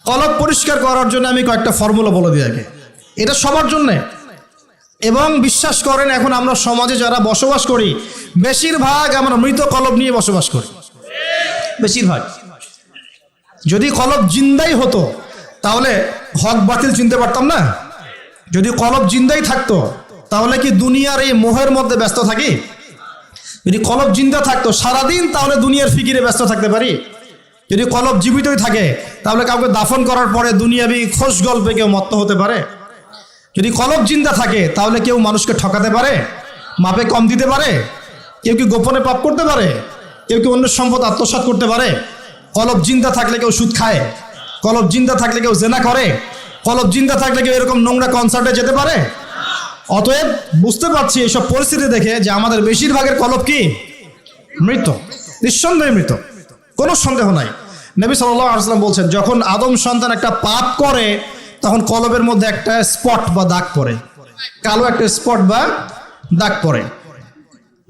কলব পরিষ্কার করার জন্য আমি কয়েকটা ফর্মুলা বলে দিই আগে। এটা সবার জন্যে, এবং বিশ্বাস করেন এখন আমরা সমাজে যারা বসবাস করি বেশিরভাগ আমরা মৃত কলব নিয়ে বসবাস করি। বেশিরভাগ। যদি কলব জিন্দাই হতো তাহলে হক বাতিল চিনতে পারতাম না। যদি কলব জিন্দাই থাকতো তাহলে কি দুনিয়ার এই মোহের মধ্যে ব্যস্ত থাকি? যদি কলব জিন্দা থাকতো সারাদিন তাহলে দুনিয়ার ফিকিরে ব্যস্ত থাকতে পারি। যদি কলব জীবিতই থাকে তাহলে কাউকে দাফন করার পরে দুনিয়াবি খোশ গল্পে কেউ মত্ত হতে পারে। যদি কলব জিন্দা থাকে তাহলে কেউ মানুষকে ঠকাতে পারে, মাপে কম দিতে পারে, কেউ কি গোপনে পাপ করতে পারে, কেউ কি অন্যের সম্পদ আত্মসাৎ করতে পারে। কলব জিন্দা থাকলে কেউ সুদ খায়, কলব জিন্দা থাকলে কেউ জেনা করে, কলব জিন্দা থাকলে কেউ এরকম নোংরা কনসার্টে যেতে পারে। অতএব বুঝতে পারছি এইসব পরিস্থিতি দেখে যে আমাদের বেশিরভাগের কলব কি মৃত, নিঃসন্দেহে মৃত, কোনো সন্দেহ নাই। নবী সাল্লাল্লাহু আলাইহি ওয়াসাল্লাম বলছেন যখন আদম সন্তান একটা পাপ করে তখন কলবের মধ্যে একটা স্পট বা দাগ পড়ে, কালো একটা স্পট বা দাগ পড়ে।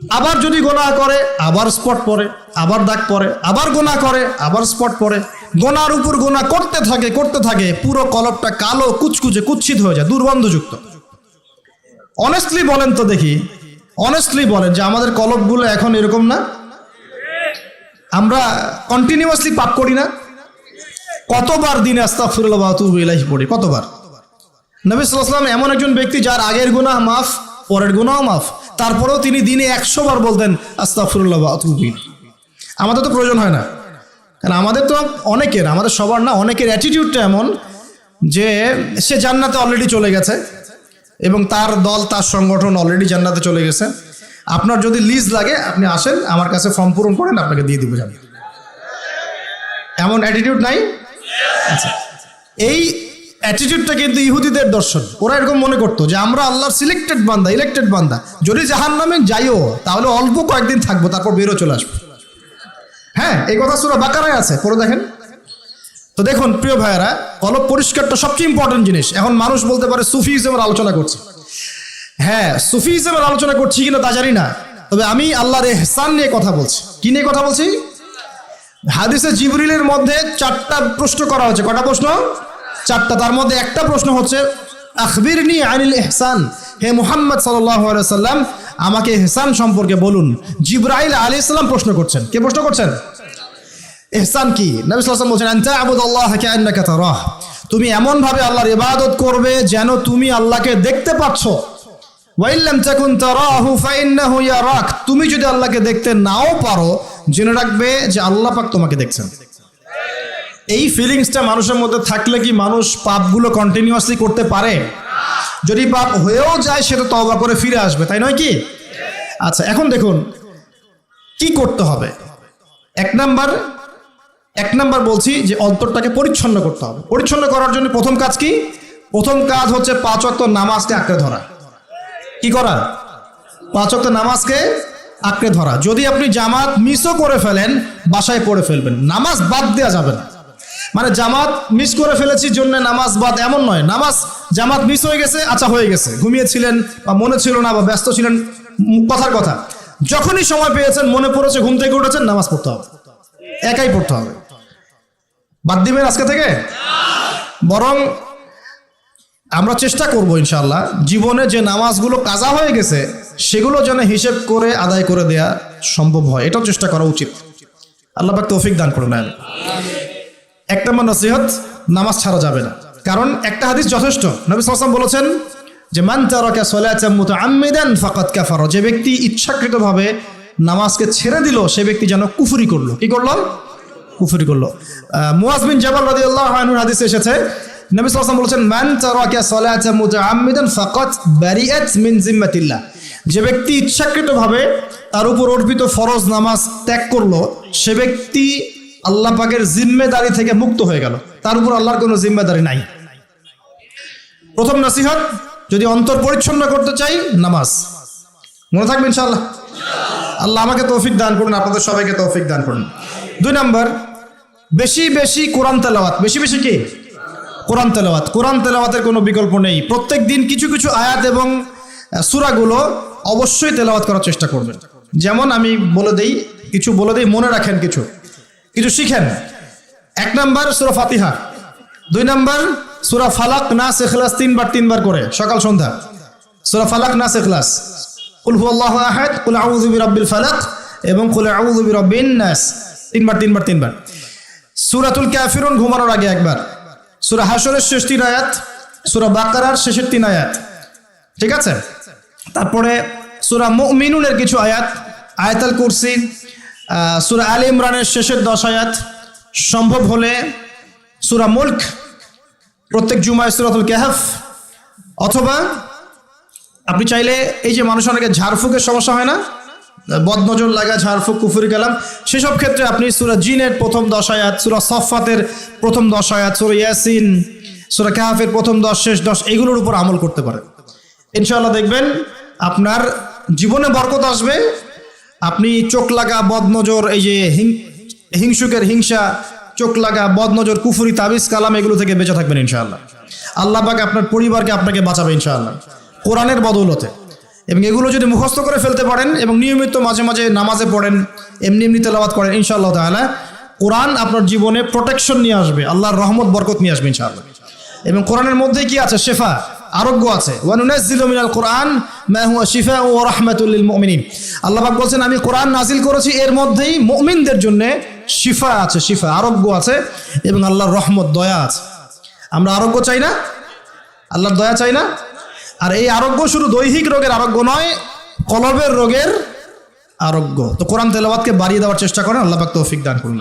আবার যদি গুনাহ করে আবার স্পট পড়ে, আবার দাগ পড়ে, আবার গুনাহ করে আবার স্পট পড়ে। গুনার উপর গুনাহ করতে থাকে পুরো কলবটা কালো কুচকুচে কুৎসিত হয়ে যায়, দুর্গন্ধযুক্ত। অনেস্টলি বলেন তো দেখি, অনেস্টলি বলেন যে আমাদের কলবগুলো এখন এরকম না? আমরা কন্টিনিউয়াসলি পাপ করি না? কতবার দিনে আস্তাগফিরুল্লাহ ওয়া আতুবু ইলাইহি পড়ি, কতবার? নবী সাল্লাল্লাহু আলাইহি ওয়াসাল্লাম এমন একজন ব্যক্তি যার আগের গুনাহ মাফ, পরের গুনাহ মাফ, তারপরেও তিনি দিনে 100 বার বলতেন আস্তাগফিরুল্লাহ ওয়া আতুবু ইলাইহি। আমাদের তো প্রয়োজন হয় না, কারণ আমাদের তো অনেকের, আমাদের সবার না, অনেকের অ্যাটিটিউডটা এমন যে সে জান্নাতে অলরেডি চলে গেছে এবং তার দল তার সংগঠন অলরেডি জান্নাতে চলে গেছে। আপনার যদি লিজ লাগে আপনি আসেন আমার কাছে, ফর্ম পূরণ করেন, আপনাকে দিয়ে দিব জান্নাত। এমন অ্যাটিটিউড নাই? আচ্ছা, এই অ্যাটিটিউডটা কিন্তু ইহুদিদের দর্শন। ওরা এরকম মনে করতো যে আমরা আল্লাহর সিলেক্টেড বান্দা, ইলেক্টেড বান্দা, যদি জাহান্নামে যাইও তাহলে অল্প কয়েকদিন থাকবো, তারপর বেরো চলে আসবো। হ্যাঁ, এই কথা সূরা বাকারায় আছে, পড়ে দেখেন তো। দেখুন প্রিয় ভাইয়েরা, কলব পরিষ্কারটা সবচেয়ে ইম্পর্টেন্ট জিনিস। এখন মানুষ বলতে পারে সুফিজমের আলোচনা করছে। হ্যাঁ, সুফিজমের আলোচনা করছি কিনা তা জানি না, তবে আমি আল্লাহর ইহসান নিয়ে কথা বলছি। কি নিয়ে কথা বলছি? হাদিসে জিবরিলের মধ্যে 4টা প্রশ্ন করা হয়েছে। কটা প্রশ্ন? 4টা। তার মধ্যে একটা প্রশ্ন হচ্ছে আখবিরনি আনিল ইহসান, হে মুহাম্মদ সাল্লাল্লাহু আলাইহি ওয়াসাল্লাম আমাকে ইহসান সম্পর্কে বলুন। জিবরাইল আলাইহিস সালাম প্রশ্ন করছেন। কে প্রশ্ন করছেন? ইহসান কি? নবী সাল্লাল্লাহু আলাইহি ওয়াসাল্লাম বলছেন আনতা আবুদাল্লাহ কাআন্নাকা তারাহ, তুমি এমন ভাবে আল্লাহর ইবাদত করবে যেন তুমি আল্লাহকে দেখতে পাচ্ছ। ওয়া ইল্লাম তাকুন তারাহু ফাইন্নাহু ইয়ারাক, তুমি যদি আল্লাহকে দেখতে নাও পারো জেনে রাখবে যে আল্লাহ পাক তোমাকে দেখছেন। এই ফিলিংসটা মানুষের মধ্যে থাকলে কি মানুষ পাপগুলো কন্টিনিউয়াসলি করতে পারে? যদি পাপ হয়েও যায় সেটা তওবা করে ফিরে আসবে, তাই নয় কি? আচ্ছা, এখন দেখুন কি করতে হবে। এক নাম্বার বলছি যে অন্তরটাকে পরিচ্ছন্ন করতে হবে। পরিচ্ছন্ন করার জন্য প্রথম কাজ কি? প্রথম কাজ হচ্ছে 5 ওয়াক্ত নামাজকে আঁকড়ে ধরা। কি করা? 5 ওয়াক্ত নামাজকে আঁকড়ে ধরা। যদি আপনি জামাত মিসও করে ফেলেন বাসায় পড়ে ফেলবেন, নামাজ বাদ দেওয়া যাবে না। মানে জামাত মিস করে ফেলেছি জন্য নামাজ বাদ এমন নয়। জামাত মিস হয়ে গেছে, আচ্ছা হয়ে গেছে, ঘুমিয়েছিলেন বা মনে ছিল না বা ব্যস্ত ছিলেন, কথার কথা, যখনই সময় পেয়েছেন, মনে পড়েছে, ঘুম থেকে উঠেছেন, নামাজ পড়তে হবে, একাই পড়তে হবে। বাদ দিবেন আজকে থেকে? বরং আমরা চেষ্টা করব ইনশাআল্লাহ জীবনে যে নামাজগুলো কাজা হয়ে গেছে সেগুলো যেন হিসেব করে আদায় করে দেয়া সম্ভব হয়, এটাও চেষ্টা করা উচিত। আল্লাহ পাক তৌফিক দান করুন। এক নম্বর নসিহত, নামাজ ছাড়া যাবে না। কারণ একটা হাদিস যথেষ্ট। নবী সাল্লাল্লাহু আলাইহি ওয়াসাল্লাম বলেছেন যে মান তারাকা সালাতান মুতাআম্মিদান ফাকাদ কাফারা, যে ব্যক্তি ইচ্ছাকৃতভাবে নামাজকে ছেড়ে দিল সে ব্যক্তি যেন কুফরি করলো। কি করলো? কুফরি করলো। মুআজ বিন জাবাল রাদিয়াল্লাহু আনহুর হাদিসে এসেছে নবী সাল্লাল্লাহু আলাইহি ওয়াসাল্লাম বলেছেন মান তারাকা সালাতান মুতাআম্মিদান ফাকাদ বারিআত মিন জিম্মাতিল্লাহ, যে ব্যক্তি ইচ্ছাকৃতভাবে তার উপর অর্পিত ফরজ নামাজ ত্যাগ করলো সে ব্যক্তি আল্লাহ পাকের জিম্মেদারি থেকে মুক্ত হয়ে গেল, তার উপর আল্লাহর কোনো জিম্মেদারি নাই। প্রথম নসিহত, যদি অন্তর পরিচ্ছন্ন করতে চাই নামাজ। মনে থাকবে ইনশাআল্লাহ। আল্লাহ আমাকে তৌফিক দান করুন, আপনাদের সবাইকে তৌফিক দান করুন। 2 নম্বর, বেশি বেশি কোরআন তেলাওয়াত। বেশি বেশি কি? কোরআন তেলাওয়াত। কোরআন তেলাওয়াতের কোনো বিকল্প নেই। প্রত্যেক দিন কিছু কিছু আয়াত এবং সূরাগুলো অবশ্যই তেলাওয়াত করার চেষ্টা করবেন। যেমন আমি বলে দেই, মনে রাখেন, কিছু শিখেন। 1 নম্বর সূরা ফাতিহা, 2 নম্বর সূরা ফালাক নাস ইখলাস 3 বার করে সকাল সন্ধ্যা। সূরা ফালাক নাস ইখলাস, কুল হুয়াল্লাহু আহাদ, কুল আউযু বিরাব্বিল ফালাক এবং কুল আউযু বিরাব্বিন নাস 3 বার। সূরাতুল কাফিরুন ঘুমানোর আগে একবার, সূরা হাশরের শেষ 3 আয়াত, সূরা বাকারার শেষের 3 আয়াত, ঠিক আছে? তারপরে সূরা মুমিনুনের কিছু আয়াত, আয়াতুল কুরসি, সূরা আলে ইমরানের শেষের 10 আয়াত, সম্ভব হলে সূরা মুলক, প্রত্যেক জুমায় সূরাতুল কাহফ, অথবা আপনি চাইলে এই যে মানুষ অনেকে ঝাড়ফুঁকের সমস্যা হয় না, বদনজর লাগা, ঝাড়ফুঁক, কুফরি কালাম, সেসব ক্ষেত্রে আপনি সূরা জিনের প্রথম 10 আয়াত, সূরা সফফাতের প্রথম 10 আয়াত, সূরা ইয়াসিন, সূরা কাহফের প্রথম 10 শেষ 10 এগুলোর উপর আমল করতে পারেন। ইনশাআল্লাহ দেখবেন আপনার জীবনে বরকত আসবে। আপনি চোখ লাগা, বদনজর, এই যে হিংসুকের হিংসা, চোখ লাগা, বদনজর, কুফরি, তাবিজ, কালাম এগুলো থেকে বেঁচে থাকবেন ইনশাআল্লাহ। আল্লাহ পাক আপনার পরিবারকে আপনাকে বাঁচাবে ইনশাআল্লাহ কোরআনের বদৌলতে। এবং এগুলো যদি মুখস্থ করে ফেলতে পারেন এবং নিয়মিত মাঝে মাঝে নামাজে পড়েন, এমনি তেলাওয়াত করেন, ইনশাআল্লাহ তাআলা কোরআন আপনার জীবনে প্রোটেকশন নিয়ে আসবে, আল্লাহর রহমত বরকত নিয়ে আসবে ইনশাআল্লাহ। এবং কোরআনের মধ্যে কি আছে? শেফা, আরোগ্য আছে। ওয়া নুনাজ্জিলু মিনাল কোরআন মা হুয়া শিফাউ ওয়া রাহমাতুল লিল মুমিনিন। আল্লাহ পাক বলেন আমি কোরআন নাজিল করেছি, এর মধ্যেই মুমিনদের জন্য শিফা আছে, শিফা আরোগ্য আছে এবং আল্লাহর রহমত, দয়া আছে। আমরা আরোগ্য চাই না? আল্লাহর দয়া চাই না? আর এই আরোগ্য শুধু দৈহিক রোগের আরোগ্য নয়, কলবের রোগের আরোগ্য। তো কোরআন তেলাওয়াতকে বাড়িয়ে দেওয়ার চেষ্টা করেন, আল্লাহ পাক তৌফিক দান করুন।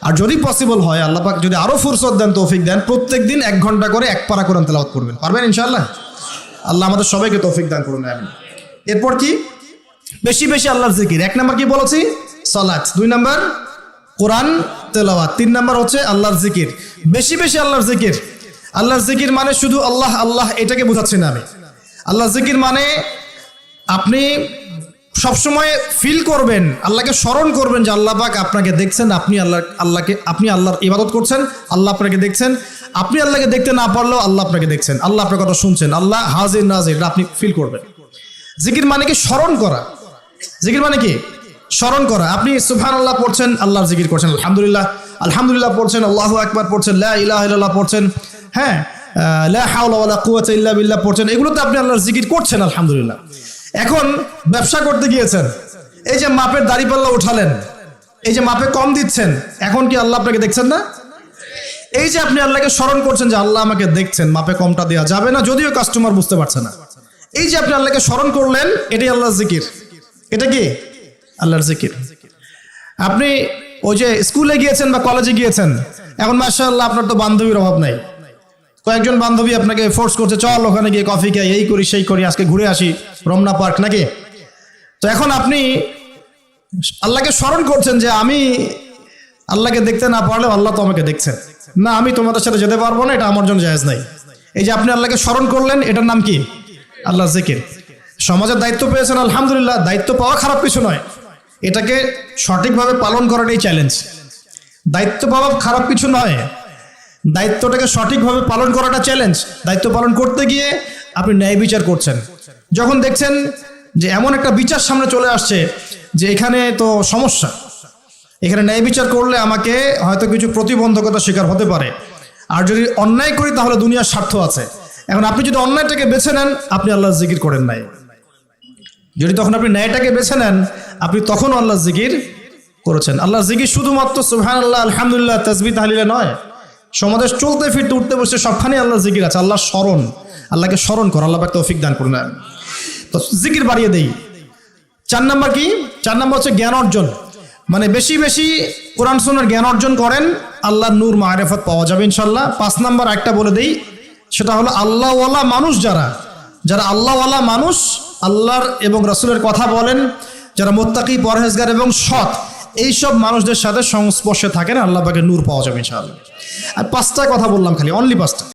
আর যদি পসিবল হয়, আল্লাহ পাক যদি আরো ফুরসত দেন, তৌফিক দেন, প্রত্যেক দিন 1 ঘন্টা করে 1 পারা কোরআন তেলাওয়াত করবেন। পারবেন ইনশাআল্লাহ? আল্লাহ আমাদের সবাইকে তৌফিক দান করুন। এরপর কি? বেশি বেশি আল্লাহর জিকির। 1 নম্বর কি বলেছি? সালাত। 2 নম্বর কোরআন তেলাওয়াত। 3 নম্বর হচ্ছে আল্লাহর জিকির। বেশি বেশি আল্লাহর জিকির। আল্লাহর জিকির মানে শুধু আল্লাহ আল্লাহ এটাকে বোঝাচ্ছি না আমি। আল্লাহর জিকির মানে আপনি সবসময় ফিল করবেন, আল্লাহকে স্মরণ করবেন যে আল্লাহ পাক আপনাকে দেখছেন, আপনি আল্লাহর ইবাদত করছেন, আল্লাহ আপনাকে দেখছেন। আপনি আল্লাহকে দেখতে না পারলেও আল্লাহ আপনাকে দেখছেন, আল্লাহ আপনার কথা শুনছেন, আল্লাহ হাজির নাজির, আপনি ফিল করবেন। জিকির মানে কি? স্মরণ করা। জিকির মানে কি? স্মরণ করা। আপনি সুবহানাল্লাহ পড়ছেন, আল্লাহর জিকির করছেন, আলহামদুলিল্লাহ আলহামদুলিল্লাহ পড়ছেন, আল্লাহু আকবার পড়ছেন, লা ইলাহা ইল্লাল্লাহ পড়ছেন, হ্যাঁ, লা হাওলা ওয়ালা কুওয়াতা ইল্লা বিল্লাহ পড়ছেন, এগুলোতে আপনি আল্লাহর জিকির করছেন, আলহামদুলিল্লাহ। এখন ব্যবসা করতে গিয়েছেন, এই যে মাপের দাড়িপাল্লা উঠালেন, এই যে মাপে কম দিচ্ছেন, এখন কি আল্লাহ আপনাকে দেখছেন না? এই যে আপনি আল্লাহকে স্মরণ করছেন যে আল্লাহ আমাকে দেখছেন, মাপে কমটা দেওয়া যাবে না, যদিও কাস্টমার বুঝতে পারছে না। এই যে আপনি আল্লাহকে স্মরণ করলেন, এটাই আল্লাহর জিকির। এটা কি? আল্লাহর জিকির। আপনি ওই যে স্কুলে গিয়েছেন বা কলেজে গিয়েছেন, এখন মাশাআল্লাহ আপনার তো বান্ধবীর অভাব নাই, কয়েকজন বান্ধবী আপনাকে ফোর্স করছে, চল ওখানে গিয়ে কফি খাই, এই করি সেই করি, আজকে ঘুরে আসি রমনা পার্ক, নাকি? তো এখন আপনি আল্লাহকে স্মরণ করছেন যে আমি আল্লাহকে দেখতে না পারলেও আল্লাহ তো আমাকে দেখছেন, না আমি তোমাদের সাথে যেতে পারবো না, এটা আমার জন্য জায়েজ নাই। এই যে আপনি আল্লাহকে স্মরণ করলেন, এটার নাম কি? আল্লাহর জিকির। সমাজের দায়িত্ব পেয়েছেন, আলহামদুলিল্লাহ, দায়িত্ব পাওয়া খারাপ কিছু নয়, এটাকে সঠিকভাবে পালন করাটাই চ্যালেঞ্জ। দায়িত্ব পাওয়া খারাপ কিছু নয়, দায়িত্বটাকে সঠিকভাবে পালন করাটা চ্যালেঞ্জ। দায়িত্ব পালন করতে গিয়ে আপনি ন্যায় বিচার করছেন, যখন দেখছেন যে এমন একটা বিচার সামনে চলে আসছে যে এখানে তো সমস্যা, এখানে ন্যায় বিচার করলে আমাকে হয়তো কিছু প্রতিবন্ধকতার শিকার হতে পারে, আর যদি অন্যায় করি তাহলে দুনিয়ার স্বার্থ আছে। এখন আপনি যদি অন্যায়টাকে বেছে নেন, আপনি আল্লাহর জিকির করেন নাই। যদি তখন আপনি ন্যায়টাকে বেছে নেন, আপনি তখন আল্লাহর জিকির করেছেন। আল্লাহর জিকির শুধুমাত্র সুবহানাল্লাহ আলহামদুলিল্লাহ তাসবিহ তাহলিলে নয়, সমাজে চলতে ফিরতে উঠতে বসতে সবখানে আল্লাহর জিকির আছে। আল্লাহর স্মরণ, আল্লাহকে স্মরণ কর, আল্লাহ পাক তৌফিক দান করুন। তো জিকির বাড়িয়ে দেই। 4 নম্বর কি? 4 নম্বর হচ্ছে জ্ঞান অর্জন। মানে বেশি বেশি কোরআন সুন্নাহর জ্ঞান অর্জন করেন, আল্লাহর নূর মারিফত পাওয়া যাবে ইনশাআল্লাহ। 5 নম্বর একটা বলে দেই, সেটা হলো আল্লাহওয়ালা মানুষ, যারা আল্লাহওয়ালা মানুষ, আল্লাহর এবং রাসূলের কথা বলেন, যারা মুত্তাকি, পরহেজগার এবং সৎ, এইসব মানুষদের সাথে সংস্পর্শে থাকেন, আল্লাহ পাকের নূর পাওয়া যাবে ইনশাআল্লাহ। আর 5টা কথা বললাম, খালি অনলি 5টা।